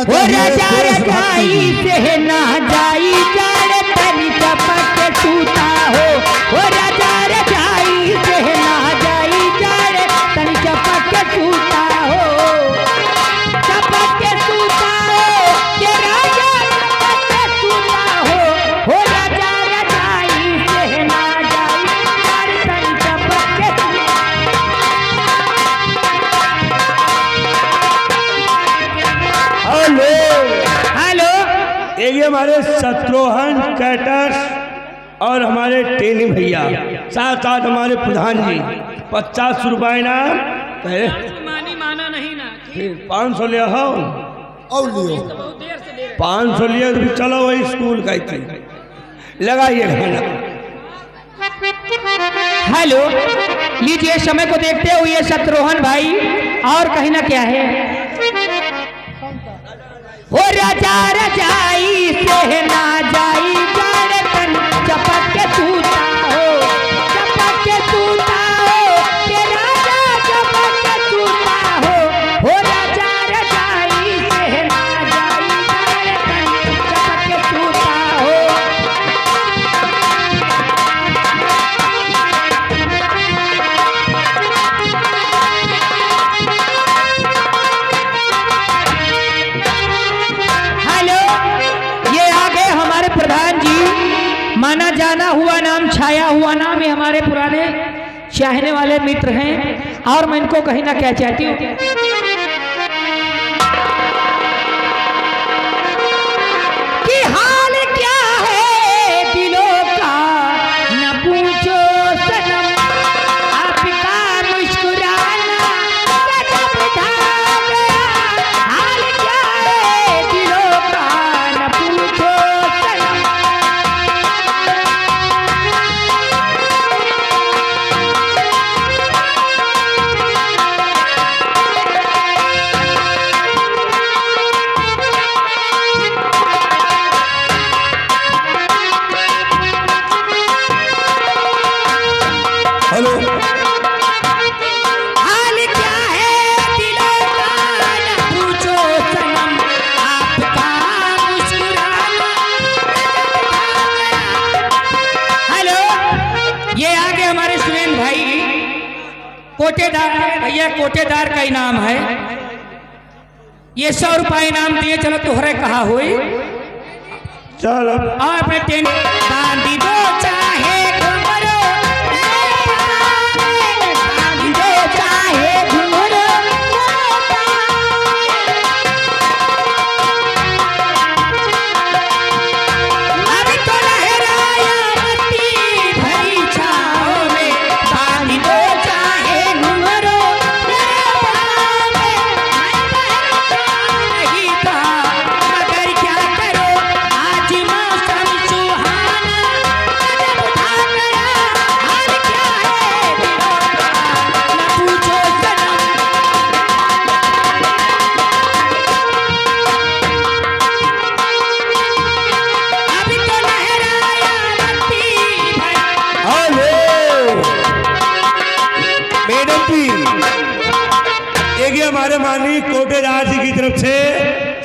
करना चाहिए। से ना जाई जाड़े तनी चपक के सूता हो राजा रजाई से ना जाई जाड़े तनी चपक के सूता हो चपक के सूता हो के राजा चपक के सूता हो राजा रजाई से ना जाई जाड़े तनी चपक के हेलो हेलो ये हमारे शत्रुघ्न कैटर्स और हमारे टेनी भैया साथ साथ हमारे प्रधान जी 50 रुपये नाम माना नहीं ना फिर 500 लिया हो और लियो 500 लिया तो चलो वही स्कूल का ही लगाइए खाना। हेलो लीजिए समय को देखते हुए शत्रुघ्न भाई और कहीं ना क्या है हो राजा रजाई से ना जाई जाड़े तन चपक के सूता हो चपक के सूता हो के राजा चपक के सूता हो राजा रजाई से ना जाई जाड़े तन चपक के सूता हो प्रधान जी माना जाना हुआ नाम छाया हुआ नाम ये हमारे पुराने चाहने वाले मित्र हैं और मैं इनको कहीं ना क्या चाहती हूँ कि हाल क्या है दिलों का न पूछो सनम आपका मुस्कुराना गजब ढा गया हाल क्या है दिलों का न पूछो सनम हेलो हाल क्या है दिलों का न पूछो सनम आपका मुस्कुराना हेलो ये आगे हमारे सुरेंद्र भाई कोटेदार भैया कोटेदार का इनाम है ये 100 रुपये इनाम दिए चलो तोहरे कहा हुई चलो आप बांधी दो चाहे घुंघरू बांधी दो चाहे घुंघरू अभी तो लहराया मस्ती भरी छाओं में बांधी दो चाहे घुंघरू नहीं था मगर क्या करो आज मौसम सुहाना गजब ढा गया हाल क्या है दिलों का न पूछो सनम अभी तो लहराया मस्ती भरी हेलो मैडम जी एक हमारे माननीय कोटेदार जी की तरफ से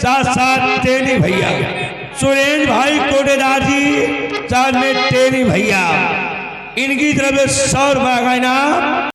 साथ साथ टेनी भैया सुरेंद्र भाई कोटेदार जी साथ में टेनी भैया इनकी तरफ से 100 रुपये का इनाम